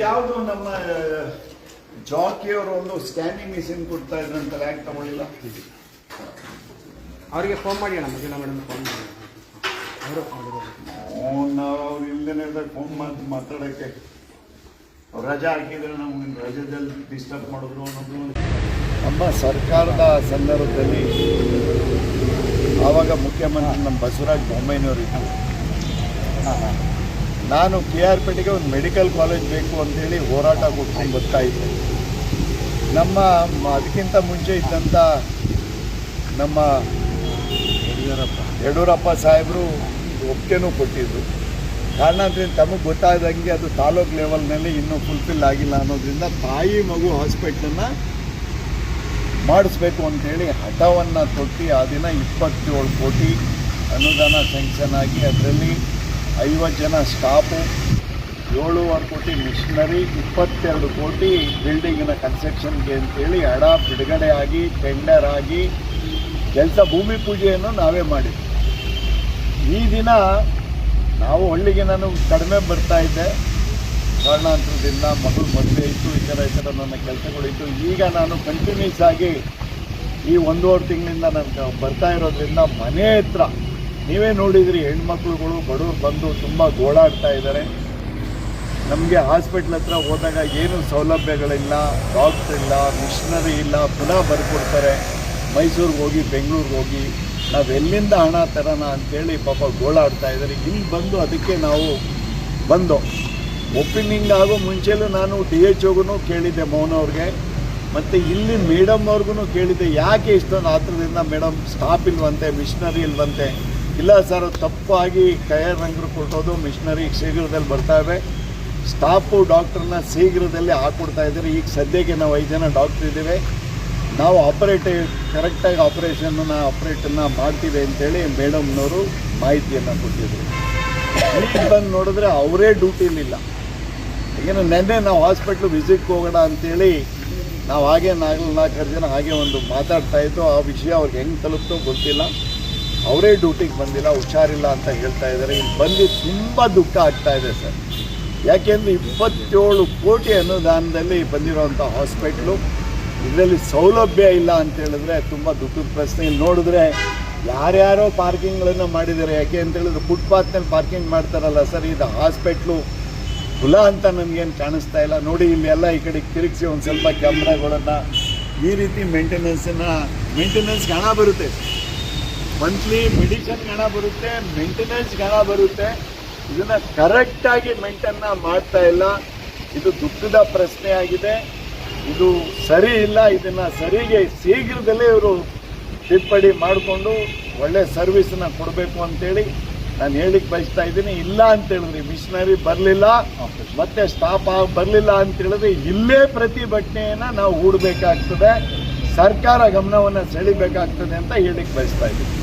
ಯಾವುದು ನಮ್ಮ ಜಾಕಿ ಅವರು ಒಂದು ಸ್ಕ್ಯಾನಿಂಗ್ ಮಿಷಿನ್ ಕೊಡ್ತಾ ಇದ್ರಂತಲ್ಲ, ಯಾಕೆ ತಗೊಳ್ಳಿಲ್ಲ? ಅವರಿಗೆ ಫೋನ್ ಮಾಡಿ ಅಣ್ಣ, ಮಂಜುಳಾ ಮೇಡಮ್ ಫೋನ್ ಮಾಡಿ. ಅವ್ರು ಇಲ್ಲದೇ ಫೋನ್ ಮಾತಾಡೋಕ್ಕೆ ರಜಾ ಹಾಕಿದ್ರೆ ನಮ್ಗೆ ರಜದಲ್ಲಿ ಡಿಸ್ಟರ್ಬ್ ಮಾಡಿದ್ರು ಅನ್ನೋದು. ನಮ್ಮ ಸರ್ಕಾರದ ಸಂದರ್ಭದಲ್ಲಿ ಆವಾಗ ಮುಖ್ಯಮಂತ್ರಿ ನಮ್ಮ ಬಸವರಾಜ ಬೊಮ್ಮಾಯಿನವರು ಇದ್ದರು. ನಾನು KR ಪೇಟೆಗೆ ಒಂದು ಮೆಡಿಕಲ್ ಕಾಲೇಜ್ ಬೇಕು ಅಂತೇಳಿ ಹೋರಾಟ ಕೊಟ್ಕೊಂಡು ಬರ್ತಾ ಇದ್ದೆ. ನಮ್ಮ ಅದಕ್ಕಿಂತ ಮುಂಚೆ ಇದ್ದಂಥ ನಮ್ಮ ಯಡಿಯೂರಪ್ಪ ಸಾಹೇಬರು ಒಪ್ಪಿಗೆನೂ ಕೊಟ್ಟಿದ್ರು. ಕಾರಣಾಂತರಿಂದ ತಮಗೆ ಗೊತ್ತಾದಂಗೆ ಅದು ತಾಲೂಕು ಲೆವೆಲ್ನಲ್ಲಿ ಇನ್ನೂ ಫುಲ್ಫಿಲ್ ಆಗಿಲ್ಲ ಅನ್ನೋದ್ರಿಂದ ತಾಯಿ ಮಗು ಹಾಸ್ಪಿಟ್ಲನ್ನು ಮಾಡಿಸ್ಬೇಕು ಅಂಥೇಳಿ ಹಠವನ್ನು ತೊಟ್ಟು ಆ ದಿನ 27 ಕೋಟಿ ಅನುದಾನ ಸ್ಯಾಂಕ್ಷನ್ ಆಗಿ ಅದರಲ್ಲಿ 50 ಜನ ಸ್ಟಾಫು, 7.5 ಕೋಟಿ ಮಿಷನರಿ, 22 ಕೋಟಿ ಬಿಲ್ಡಿಂಗಿನ ಕನ್ಸ್ಟ್ರಕ್ಷನ್ಗೆ ಅಂತೇಳಿ ಹಣ ಬಿಡುಗಡೆ ಆಗಿ ಟೆಂಡರ್ ಆಗಿ ಕೆಲಸ ಭೂಮಿ ಪೂಜೆಯನ್ನು ನಾವೇ ಮಾಡಿದ್ವಿ. ಈ ದಿನ ನಾವು ಹಳ್ಳಿಗೆ ನಾನು ಕಡಿಮೆ ಬರ್ತಾ ಇದ್ದೆ, ಕಾರಣಾಂತರದಿಂದ ಮಗಳು ಮದುವೆ ಇತ್ತು, ಈ ಥರ ನನ್ನ ಕೆಲಸಗಳಿತ್ತು. ಈಗ ನಾನು ಕಂಟಿನ್ಯೂಸ್ ಆಗಿ ಈ 1.5 ತಿಂಗಳಿಂದ ನಾನು ಬರ್ತಾ ಇರೋದ್ರಿಂದ ಮನೆ ಹತ್ರ ನೀವೇ ನೋಡಿದ್ರಿ, ಹೆಣ್ಮಕ್ಳುಗಳು ಬಡವರು ಬಂದು ತುಂಬ ಗೋಳಾಡ್ತಾ ಇದ್ದಾರೆ. ನಮಗೆ ಹಾಸ್ಪಿಟ್ಲ್ ಹತ್ರ ಹೋದಾಗ ಏನು ಸೌಲಭ್ಯಗಳಿಲ್ಲ, ಡಾಕ್ಟ್ರ್ ಇಲ್ಲ, ಮಿಷನರಿ ಇಲ್ಲ, ಪುನಃ ಬರ್ಕೊಡ್ತಾರೆ. ಮೈಸೂರಿಗೆ ಹೋಗಿ ಬೆಂಗಳೂರಿಗೆ ಹೋಗಿ ನಾವು ಎಲ್ಲಿಂದ ಹಣ ತರೋಣ ಅಂಥೇಳಿ ಪಾಪ ಗೋಳಾಡ್ತಾ ಇದ್ದಾರೆ. ಇಲ್ಲಿ ಬಂದು ಅದಕ್ಕೆ ನಾವು ಬಂದು ಓಪನಿಂಗ್ ಆಗೋ ಮುಂಚೆಲೂ ನಾನು DHOಗೂ ಕೇಳಿದ್ದೆ ಮೌನ ಅವ್ರಿಗೆ, ಮತ್ತು ಇಲ್ಲಿ ಮೇಡಮ್ ಅವ್ರಿಗೂ ಕೇಳಿದ್ದೆ, ಯಾಕೆ ಇಷ್ಟೊಂದು ಆತ್ರದಿಂದ ಮೇಡಮ್ ಸ್ಟಾಫ್ ಇಲ್ವಂತೆ, ಮಿಷನರಿ ಇಲ್ವಂತೆ. ಇಲ್ಲ ಸರ್, ತಪ್ಪಾಗಿ KR ರಂಗರು ಕೊಟ್ಟೋದು, ಮಿಷನರಿ ಶೀಘ್ರದಲ್ಲಿ ಬರ್ತಾವೆ, ಸ್ಟಾಫು ಡಾಕ್ಟ್ರನ್ನ ಶೀಘ್ರದಲ್ಲಿ ಹಾಕ್ಕೊಡ್ತಾ ಇದ್ದಾರೆ. ಈಗ ಸದ್ಯಕ್ಕೆ ನಾವು 5 ಜನ ಡಾಕ್ಟ್ರ್ ಇದ್ದೀವಿ, ನಾವು ಕರೆಕ್ಟಾಗಿ ಆಪ್ರೇಟನ್ನು ಮಾಡ್ತೀವಿ ಅಂತೇಳಿ ಮೇಡಮ್ನವರು ಮಾಹಿತಿಯನ್ನು ಕೊಟ್ಟಿದ್ರು. ಈಗ ಬಂದು ನೋಡಿದ್ರೆ ಅವರೇ ಡ್ಯೂಟಿಲಿಲ್ಲ. ಈಗೇನು ನೆನ್ನೆ ನಾವು ಹಾಸ್ಪಿಟ್ಲು ವಿಸಿಟ್ಗೆ ಹೋಗೋಣ ಅಂಥೇಳಿ ನಾವು ಹಾಗೆ 4-5 ಜನ ಹಾಗೆ ಒಂದು ಮಾತಾಡ್ತಾ ಇದ್ದು. ಆ ವಿಷಯ ಅವ್ರಿಗೆ ಹೆಂಗೆ ತಲುಪ್ತೋ ಗೊತ್ತಿಲ್ಲ. ಅವರೇ ಡ್ಯೂಟಿಗೆ ಬಂದಿಲ್ಲ, ಹುಷಾರಿಲ್ಲ ಅಂತ ಹೇಳ್ತಾ ಇದ್ದಾರೆ. ಇಲ್ಲಿ ಬಂದು ತುಂಬ ದುಃಖ ಆಗ್ತಾ ಇದೆ ಸರ್. ಯಾಕೆಂದರೆ 27 ಕೋಟಿ ಅನುದಾನದಲ್ಲಿ ಬಂದಿರೋವಂಥ ಹಾಸ್ಪಿಟ್ಲು, ಇದರಲ್ಲಿ ಸೌಲಭ್ಯ ಇಲ್ಲ ಅಂತ ಹೇಳಿದ್ರೆ ತುಂಬ ದುಃಖದ ಪ್ರಶ್ನೆ. ಇಲ್ಲಿ ನೋಡಿದ್ರೆ ಯಾರ್ಯಾರೋ ಪಾರ್ಕಿಂಗ್ಗಳನ್ನು ಮಾಡಿದ್ದಾರೆ. ಯಾಕೆ ಅಂತ ಹೇಳಿದ್ರೆ ಫುಟ್ಪಾತ್ನಲ್ಲಿ ಪಾರ್ಕಿಂಗ್ ಮಾಡ್ತಾರಲ್ಲ ಸರ್, ಇದು ಹಾಸ್ಪಿಟ್ಲು ಕುಲ ಅಂತ ನನಗೇನು ಕಾಣಿಸ್ತಾ ಇಲ್ಲ. ನೋಡಿ ಇಲ್ಲಿ ಎಲ್ಲ ಈ ಕಡೆ ತಿರುಗಿಸಿ ಒಂದು ಸ್ವಲ್ಪ ಕ್ಯಾಮ್ರಾಗಳನ್ನು, ಈ ರೀತಿ ಮೇಂಟೆನೆನ್ಸ್ಗೆ ಹಣ ಬರುತ್ತೆ, ಮಂತ್ಲಿ ಮೆಡಿಸಿನ್ಗೆ ಹಣ ಬರುತ್ತೆ, ಮೇಂಟೆನೆನ್ಸ್ಗೆ ಹಣ ಬರುತ್ತೆ. ಇದನ್ನು ಕರೆಕ್ಟಾಗಿ ಮೇಂಟೈನ್ನ ಮಾಡ್ತಾ ಇಲ್ಲ. ಇದು ದುಃಖದ ಪ್ರಶ್ನೆ ಆಗಿದೆ. ಇದು ಸರಿ ಇಲ್ಲ. ಇದನ್ನು ಸರಿಗೆ ಶೀಘ್ರದಲ್ಲೇ ಇವರು ತಿದ್ದುಪಡಿ ಮಾಡಿಕೊಂಡು ಒಳ್ಳೆ ಸರ್ವಿಸನ್ನು ಕೊಡಬೇಕು ಅಂತೇಳಿ ನಾನು ಹೇಳಿಕ್ಕೆ ಬಯಸ್ತಾ ಇದ್ದೀನಿ. ಇಲ್ಲ ಅಂತ ಹೇಳಿದ್ರಿ, ಮಿಷನರಿ ಬರಲಿಲ್ಲ ಮತ್ತು ಸ್ಟಾಫ್ ಬರಲಿಲ್ಲ ಅಂತ ಹೇಳಿದ್ರೆ ಇಲ್ಲೇ ಪ್ರತಿಭಟನೆಯನ್ನು ನಾವು ಹೂಡಬೇಕಾಗ್ತದೆ, ಸರ್ಕಾರ ಗಮನವನ್ನು ಸೆಳಿಬೇಕಾಗ್ತದೆ ಅಂತ ಹೇಳಿಕ್ಕೆ ಬಯಸ್ತಾ ಇದ್ದೀನಿ.